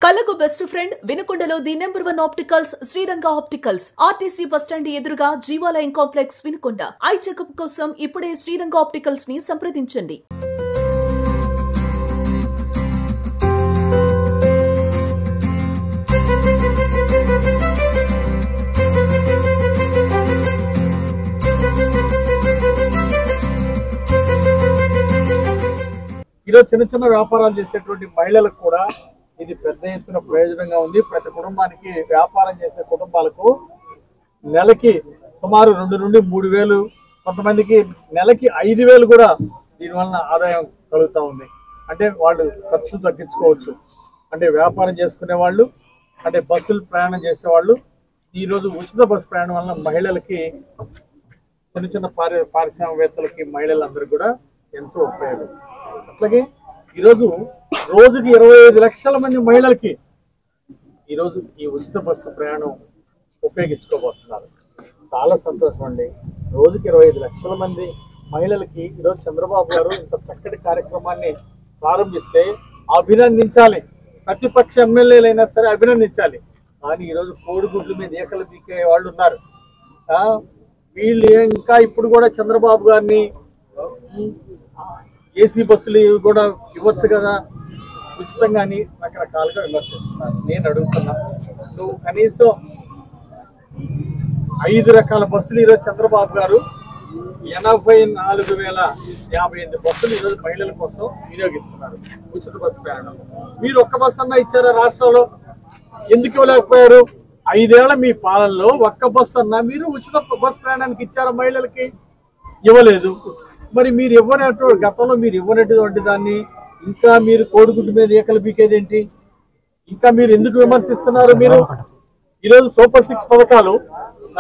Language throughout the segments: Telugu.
కళకు బెస్ట్ ఫ్రెండ్ వినుకొండలో the number 1 opticals Sriranga opticals RTC bus stand ఎదురుగా Jeevalayam complex Vinukonda. Eye checkup కోసం ఇప్పుడే శ్రీరంగ ఆప్టికల్స్ ని సంప్రదించండి. ఈరోజు చిన్న చిన్న వ్యాపారాలు చేసేటువంటి మహిళలకు కూడా ఇది పెద్ద ఎత్తున ప్రయోజనంగా ఉంది. ప్రతి కుటుంబానికి వ్యాపారం చేసే కుటుంబాలకు నెలకి సుమారు 2 నుండి 3 వేలు, కొంతమందికి నెలకి 5,000 కూడా దీనివల్ల ఆదాయం కలుగుతూ ఉంది. అంటే వాళ్ళు ఖర్చు తగ్గించుకోవచ్చు. అంటే వ్యాపారం చేసుకునే వాళ్ళు, అంటే బస్సులు ప్రయాణం చేసేవాళ్ళు ఈరోజు ఉచిత బస్సు ప్రయాణం వల్ల మహిళలకి, చిన్న చిన్న పారిశ్రామికవేత్తలకి, మహిళలందరూ కూడా ఎంతో ఉపయోగం. అట్లాగే ఈరోజు రోజుకి 25 లక్షల మంది మహిళలకి ఈరోజు ఈ ఉచిత బస్సు ప్రయాణం ఉపయోగించుకోబోతున్నారు. చాలా సంతోషం అండి. రోజుకి 25 లక్షల మంది మహిళలకి ఈరోజు చంద్రబాబు గారు ఇంత చక్కటి కార్యక్రమాన్ని ప్రారంభిస్తే అభినందించాలి. ప్రతిపక్ష ఎమ్మెల్యేలైనా సరే అభినందించాలి. కానీ ఈరోజు కోడిగుడ్ల మీద ఏకలు పీకే వాళ్ళు ఉన్నారు. వీళ్ళు ఇంకా ఇప్పుడు కూడా చంద్రబాబు గారిని ఏసీ బస్సులు కూడా ఇవ్వచ్చు కదా ఉచితంగా అని రకరకాలుగా విమర్శిస్తున్నారు. నేను అడుగుతున్నా, నువ్వు కనీసం 5 రకాల బస్సులు ఈరోజు చంద్రబాబు గారు 84,058 బస్సులు ఈరోజు మహిళల కోసం వినియోగిస్తున్నారు ఉచిత బస్సు ప్రయాణం. మీరు ఒక్క బస్సు అన్నా ఇచ్చారా రాష్ట్రంలో? ఎందుకు ఇవ్వలేకపోయారు? 5 ఏళ్ల మీ పాలనలో ఒక్క బస్సు అన్నా మీరు ఉచిత బస్సు ప్రయాణానికి ఇచ్చారా మహిళలకి? ఇవ్వలేదు. మరి మీరు ఇవ్వనటువంటి, గతంలో మీరు ఇవ్వనటువంటి దాన్ని ఇంకా మీరు కోడిగుడ్డు మీద ఏకలు పీకేదేంటి? ఇంకా మీరు ఎందుకు విమర్శిస్తున్నారు? మీరు ఈరోజు సూపర్ 6 పథకాలు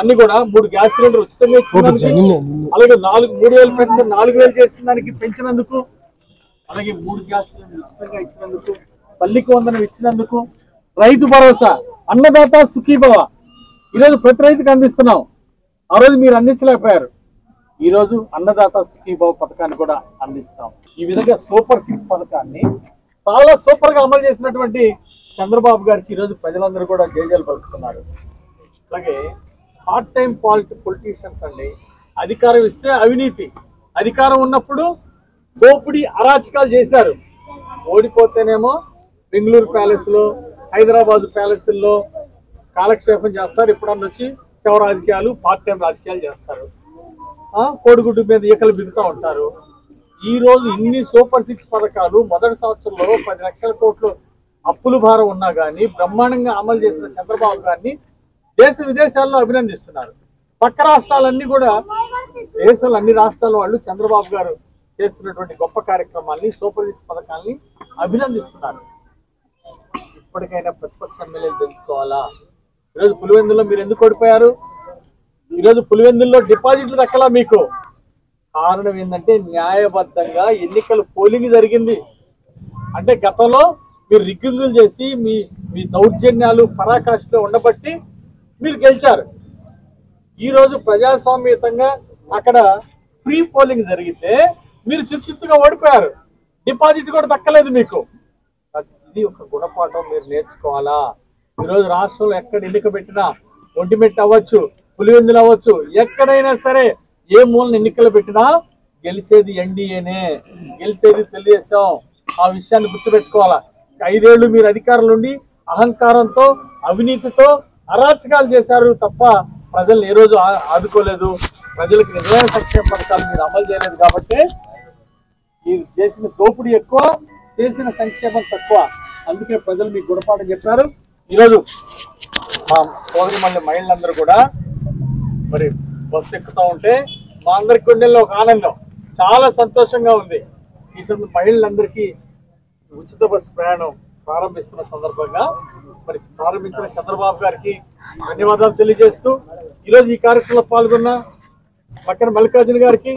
అన్ని కూడా 3 గ్యాస్ సిలిండర్ ఉచితంగా ఇచ్చినందుకు, అలాగే 3,000 పెన్షన్ 4,000 చేసినందుకు పెంచినందుకు, అలాగే 3 గ్యాస్ సిలిండర్ ఉచితంగా ఇచ్చినందుకు, తల్లికి వందనం ఇచ్చినందుకు, రైతు భరోసా, అన్నదాత సుఖీభవ ఈరోజు ప్రతి రైతుకు అందిస్తున్నాం. ఆ రోజు మీరు అందించలేకపోయారు. ఈ రోజు అన్నదాత సుఖీభవ పథకాన్ని కూడా అందిస్తాం. ఈ విధంగా సూపర్ 6 పథకాన్ని చాలా సూపర్ గా అమలు చేసినటువంటి చంద్రబాబు గారికి ఈరోజు ప్రజలందరూ కూడా జయజలు పలుకుతున్నారు. అలాగే పార్ట్ టైం పొలిటీషియన్స్ అండి, అధికారం ఇస్తే అవినీతి, అధికారం ఉన్నప్పుడు దోపిడీ అరాచకాలు చేశారు. ఓడిపోతేనేమో బెంగళూరు ప్యాలెస్లో, హైదరాబాద్ ప్యాలెస్లో కాలక్షేపం చేస్తారు. ఎప్పుడన్నా వచ్చి శవ రాజకీయాలు, పార్ట్ టైం రాజకీయాలు చేస్తారు. కోడిగుడ్డు మీద ఈకలు బిగుతూ ఉంటారు. ఈ రోజు ఇన్ని సూపర్ 6 పథకాలు మొదటి సంవత్సరంలో 10 లక్షల కోట్లు అప్పుల భారం ఉన్నా కానీ బ్రహ్మాండంగా అమలు చేసిన చంద్రబాబు గారిని దేశ విదేశాల్లో అభినందిస్తున్నారు. పక్క రాష్ట్రాలన్నీ కూడా, దేశంలో అన్ని రాష్ట్రాల వాళ్ళు చంద్రబాబు గారు చేస్తున్నటువంటి గొప్ప కార్యక్రమాల్ని, సూపర్ 6 పథకాల్ని అభినందిస్తున్నారు. ఇప్పటికైనా ప్రతిపక్ష ఎమ్మెల్యేలు తెలుసుకోవాలా? ఈరోజు పులివెందులో మీరు ఎందుకు ఓడిపోయారు? ఈరోజు పులివెందుల్లో డిపాజిట్లు దక్కలా మీకు. కారణం ఏంటంటే న్యాయబద్ధంగా ఎన్నికలు పోలింగ్ జరిగింది. అంటే గతంలో మీరు రిగ్గింగులు చేసి మీ దౌర్జన్యాలు పరాకాష్ఠలో ఉండబట్టి మీరు గెలిచారు. ఈరోజు ప్రజాస్వామ్యతంగా అక్కడ ఫ్రీ పోలింగ్ జరిగితే మీరు చిత్తుగా ఓడిపోయారు. డిపాజిట్ కూడా దక్కలేదు మీకు. ఇది ఒక గుణపాఠం మీరు నేర్చుకోవాలా? ఈరోజు రాష్ట్రంలో ఎక్కడ ఎన్నిక పెట్టినా, ఒంటిమెట్టు అవ్వచ్చు, పులివెందులు అవ్వచ్చు, ఎక్కడైనా సరే ఏ మూలన ఎన్నికలు పెట్టినా గెలిచేది ఎన్డీఏనే, గెలిచేది తెలుగుదేశం. ఆ విషయాన్ని గుర్తుపెట్టుకోవాలా. 5 ఏళ్లు మీరు అధికారుల నుండి అహంకారంతో, అవినీతితో అరాచకాలు చేశారు తప్ప ప్రజల్ని ఏ రోజు ఆదుకోలేదు. ప్రజలకు నిజమైన సంక్షేమ పథకాలు మీరు అమలు చేయలేదు. కాబట్టి మీరు చేసిన దోపిడీ ఎక్కువ, చేసిన సంక్షేమం తక్కువ. అందుకే ప్రజలు మీకు గుణపాఠం చెప్పారు. ఈరోజు మా సోదరి మహిళలందరూ కూడా మరి బస్సు ఎక్కుతూ ఉంటే మా అందరి గుండెల్లో ఒక ఆనందం, చాలా సంతోషంగా ఉంది. ఈ మహిళలందరికీ ఉచిత బస్సు ప్రయాణం ప్రారంభిస్తున్న సందర్భంగా మరి ప్రారంభించిన చంద్రబాబు గారికి ధన్యవాదాలు తెలియజేస్తూ, ఈరోజు ఈ కార్యక్రమంలో పాల్గొన్న పక్కన మల్లికార్జున గారికి,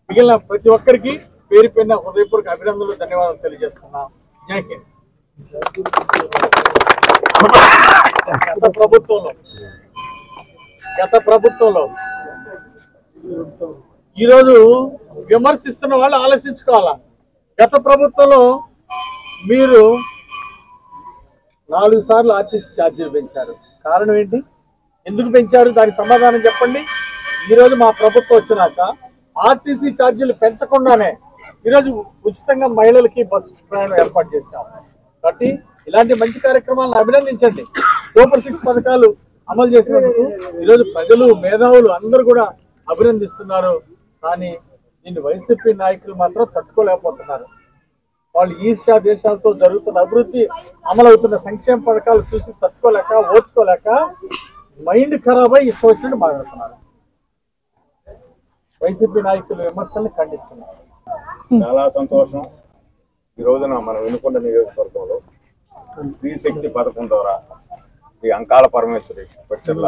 మిగిలిన ప్రతి ఒక్కరికి పేరు పైన హృదయపూర్వక అభినందనలు, ధన్యవాదాలు తెలియజేస్తున్నా. జై హింద్. గత ప్రభుత్వంలో ఈరోజు విమర్శిస్తున్న వాళ్ళు ఆలోచించుకోవాలా. గత ప్రభుత్వంలో మీరు 4 సార్లు ఆర్టీసీ ఛార్జీలు పెంచారు. కారణం ఏంటి? ఎందుకు పెంచారు? దానికి సమాధానం చెప్పండి. ఈరోజు మా ప్రభుత్వం వచ్చినాక ఆర్టీసీ ఛార్జీలు పెంచకుండానే ఈరోజు ఉచితంగా మహిళలకి బస్సు ప్రయాణం ఏర్పాటు చేశాం. కాబట్టి ఇలాంటి మంచి కార్యక్రమాలను అభినందించండి. సూపర్ 6 పథకాలు అమలు చేసినందుకు ఈరోజు ప్రజలు, మేధావులు అందరూ కూడా అభినందిస్తున్నారు. కానీ దీన్ని వైసీపీ నాయకులు మాత్రం తట్టుకోలేకపోతున్నారు. వాళ్ళు ఈర్ష్యా దేశాలతో జరుగుతున్న అభివృద్ధి, అమలవుతున్న సంక్షేమ పథకాలు చూసి తట్టుకోలేక, ఓర్చుకోలేక మైండ్ ఖరాబ్ అయి ఇష్టం వచ్చినట్టు మాట్లాడుతున్నారు. వైసీపీ నాయకులు విమర్శల్ని ఖండిస్తున్నారు. చాలా సంతోషం. ఈ రోజున మన వినుకొండ నియోజకవర్గంలో స్త్రీ శక్తి పథకం ద్వారా శ్రీ అంకాల పరమేశ్వరి పచ్చర్ల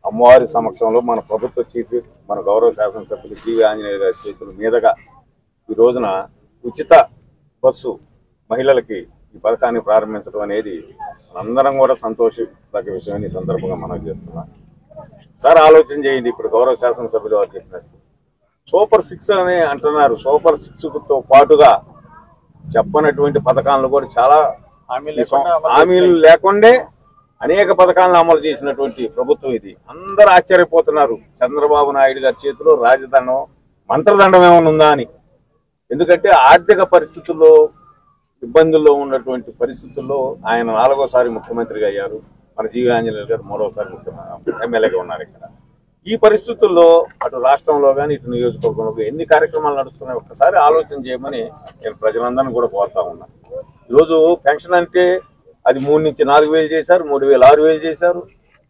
అమ్మవారి సమక్షంలో మన ప్రభుత్వ చీఫ్, మన గౌరవ శాసనసభ్యులు జీవి ఆంజనేయ గారి చేతుల మీదుగా ఈ రోజున ఉచిత బస్సు మహిళలకి ఈ పథకాన్ని ప్రారంభించడం అనేది అందరం కూడా సంతోషించదగ్గ విషయం. ఈ సందర్భంగా మనం చేస్తున్నాం. సార్ ఆలోచన చేయండి. ఇప్పుడు గౌరవ శాసనసభ్యులు వారు చెప్పినట్టు సూపర్ 6 అని అంటున్నారు. సూపర్ 6తో పాటుగా చెప్పనటువంటి పథకాలను కూడా చాలా హామీలు లేకుండే అనేక పథకాలను అమలు చేసినటువంటి ప్రభుత్వం ఇది. అందరూ ఆశ్చర్యపోతున్నారు. చంద్రబాబు నాయుడు గారి చేతిలో రాజదండం, మంత్రదండం ఏమైనా ఉందా అని. ఎందుకంటే ఆర్థిక పరిస్థితుల్లో, ఇబ్బందుల్లో ఉన్నటువంటి పరిస్థితుల్లో ఆయన 4వసారి ముఖ్యమంత్రిగా అయ్యారు. మన జీవి ఆంజనేయ గారు 3వసారి ఎమ్మెల్యేగా ఉన్నారు. ఇక్కడ ఈ పరిస్థితుల్లో అటు రాష్ట్రంలో కానీ ఇటు నియోజకవర్గంలో ఎన్ని కార్యక్రమాలు నడుస్తున్నాయి ఒక్కసారి ఆలోచన చేయమని నేను ప్రజలందరినీ కూడా కోరుతా ఉన్నాను. ఈరోజు పెన్షన్ అంటే అది 3 నుంచి 4,000 చేశారు, 3,000, 6,000 చేశారు.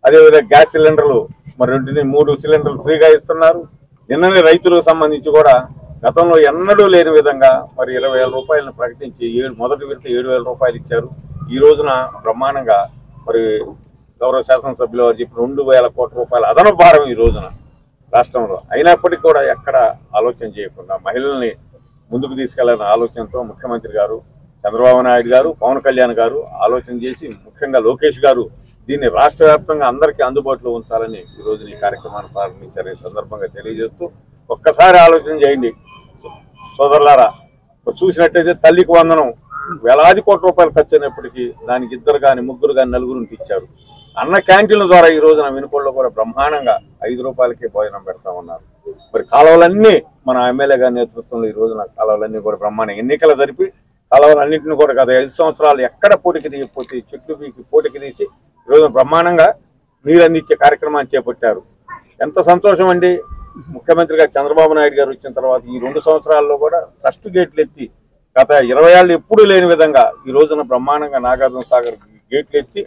అదేవిధంగా గ్యాస్ సిలిండర్లు మరి 2 సిలిండర్లు ఫ్రీగా ఇస్తున్నారు. నిన్ననే రైతులకు సంబంధించి కూడా గతంలో ఎన్నడూ లేని విధంగా మరి 20,000 రూపాయలను ప్రకటించి మొదటి విడత 7,000 రూపాయలు ఇచ్చారు. ఈ రోజున బ్రహ్మాండంగా మరి గౌరవ శాసనసభ్యులు వారు చెప్పిన 2,000 కోట్ల రూపాయల అదనపు భారం ఈ రోజున రాష్ట్రంలో. అయినప్పటికీ కూడా ఎక్కడ ఆలోచన చేయకుండా మహిళల్ని ముందుకు తీసుకెళ్లాలనే ఆలోచనతో ముఖ్యమంత్రి గారు, చంద్రబాబు నాయుడు గారు, పవన్ కళ్యాణ్ గారు ఆలోచన చేసి, ముఖ్యంగా లోకేష్ గారు దీన్ని రాష్ట్ర వ్యాప్తంగా అందరికీ అందుబాటులో ఉంచాలని ఈ రోజు ఈ కార్యక్రమాన్ని ప్రారంభించారని సందర్భంగా తెలియజేస్తూ ఒక్కసారి ఆలోచన చేయండి సోదరులారా. చూసినట్టయితే తల్లికి వందనం వేలాది కోట్ల రూపాయలు ఖర్చు అయినప్పటికీ దానికి 2 కానీ 3 కానీ 4 ఇచ్చారు. అన్న క్యాంటీన్ల ద్వారా ఈ రోజున వినుకొండలో కూడా బ్రహ్మాండంగా 5 రూపాయలకే భోజనం పెడతా ఉన్నారు. మరి కాలువలన్నీ మన ఎమ్మెల్యే గారి నేతృత్వంలో ఈ రోజున కాలువలన్నీ కూడా బ్రహ్మాండంగా ఎన్నికలు జరిపి కాలువలన్నింటినీ కూడా గత 5 సంవత్సరాలు ఎక్కడ పోటీకి తీయకపోతే చెట్లు పీకి పోటీకి తీసి ఈ రోజున బ్రహ్మాండంగా నీరు అందించే కార్యక్రమాన్ని చేపట్టారు. ఎంత సంతోషం అండి. ముఖ్యమంత్రిగా చంద్రబాబు నాయుడు గారు వచ్చిన తర్వాత ఈ 2 సంవత్సరాల్లో కూడా ట్రస్ట్ గేట్లు ఎత్తి గత 20 ఏళ్ళు ఎప్పుడూ లేని విధంగా ఈ రోజున బ్రహ్మాండంగా నాగార్జున సాగర్ గేట్లు ఎత్తి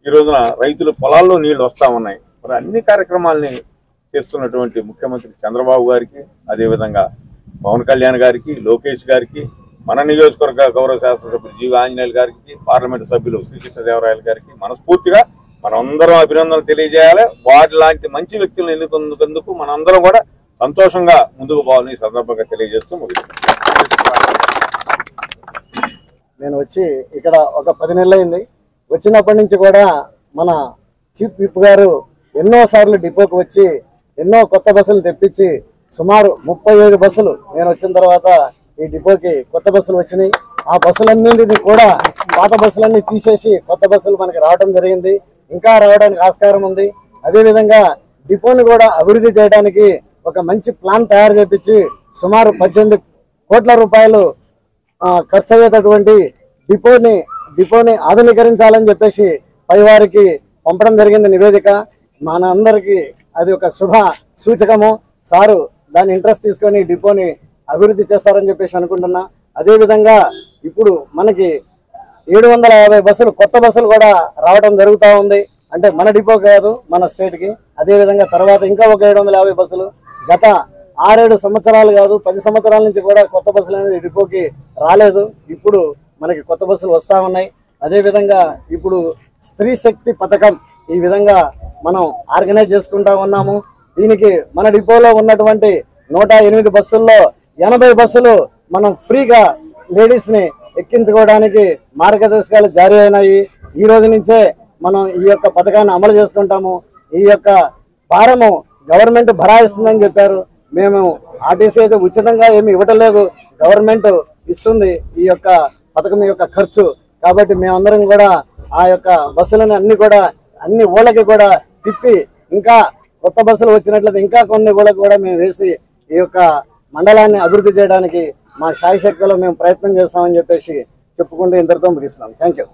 ఈ రోజున రైతుల పొలాల్లో నీళ్లు వస్తా ఉన్నాయి. మరి అన్ని కార్యక్రమాలని చేస్తున్నటువంటి ముఖ్యమంత్రి చంద్రబాబు గారికి, అదేవిధంగా పవన్ కళ్యాణ్ గారికి, లోకేష్ గారికి, మన నియోజకవర్గ గౌరవ శాసనసభ్యులు జీవి ఆంజనేయులు గారికి, పార్లమెంటు సభ్యులు శ్రీకృష్ణదేవరాయలు గారికి మనస్ఫూర్తిగా మనందరం అభినందనలు తెలియజేయాలి. వారి లాంటి మంచి వ్యక్తులను ఎన్నుకున్నందుకు మనందరం కూడా సంతోషంగా ముందుకు పోవాలని ఈ సందర్భంగా తెలియజేస్తూ ముగిస్తున్నాను. నేను వచ్చి ఇక్కడ ఒక 10 నెలలు అయింది. వచ్చినప్పటి నుంచి కూడా మన చీఫ్ విప్ గారు ఎన్నోసార్లు డిపోకి వచ్చి ఎన్నో కొత్త బస్సులు తెప్పించి సుమారు 35 బస్సులు నేను వచ్చిన తర్వాత ఈ డిపోకి కొత్త బస్సులు వచ్చినాయి. ఆ బస్సులన్నింటినీ కూడా పాత బస్సులన్నీ తీసేసి కొత్త బస్సులు మనకి రావడం జరిగింది. ఇంకా రావడానికి ఆస్కారం ఉంది. అదేవిధంగా డిపోని కూడా అభివృద్ధి చేయడానికి ఒక మంచి ప్లాన్ తయారు చేపించి సుమారు 18 కోట్ల రూపాయలు ఖర్చు అయ్యేటటువంటి డిపోని ఆధునీకరించాలని చెప్పేసి పైవారికి పంపడం జరిగింది నివేదిక. మన అందరికీ అది ఒక శుభ సూచకము. సారు దాని ఇంట్రెస్ట్ తీసుకొని డిపోని అభివృద్ధి చేస్తారని చెప్పేసి అనుకుంటున్నా. అదేవిధంగా ఇప్పుడు మనకి 750 బస్సులు కొత్త బస్సులు కూడా రావడం జరుగుతూ ఉంది. అంటే మన డిపో కాదు, మన స్టేట్కి. అదేవిధంగా తర్వాత ఇంకా ఒక 750 బస్సులు గత 6-7 సంవత్సరాలు కాదు 10 సంవత్సరాల నుంచి కూడా కొత్త బస్సులు అనేది డిపోకి రాలేదు. ఇప్పుడు మనకి కొత్త బస్సులు వస్తూ ఉన్నాయి. అదేవిధంగా ఇప్పుడు స్త్రీ శక్తి పథకం ఈ విధంగా మనం ఆర్గనైజ్ చేసుకుంటా ఉన్నాము. దీనికి మన డిపోలో ఉన్నటువంటి 108 బస్సుల్లో 80 బస్సులు మనం ఫ్రీగా లేడీస్ని ఎక్కించుకోవడానికి మార్గదర్శకాలు జారీ అయినాయి. ఈ రోజు నుంచే మనం ఈ యొక్క పథకాన్ని అమలు చేసుకుంటాము. ఈ యొక్క భారము గవర్నమెంట్ భరాయిస్తుందని చెప్పారు. మేము ఆర్టీసీ అయితే ఉచితంగా ఏమి ఇవ్వటం లేదు, గవర్నమెంట్ ఇస్తుంది ఈ యొక్క పథకం యొక్క ఖర్చు. కాబట్టి మేమందరం కూడా ఆ యొక్క బస్సులను అన్ని ఊళ్ళకి కూడా తిప్పి ఇంకా కొత్త బస్సులు వచ్చినట్లయితే ఇంకా కొన్ని ఊళ్ళకి కూడా మేము వేసి ఈ యొక్క మండలాన్ని అభివృద్ధి చేయడానికి మా శాయశక్తిలో మేము ప్రయత్నం చేస్తామని చెప్పేసి చెప్పుకుంటూ ఇంతటితో ముగిస్తున్నాం. Thank you.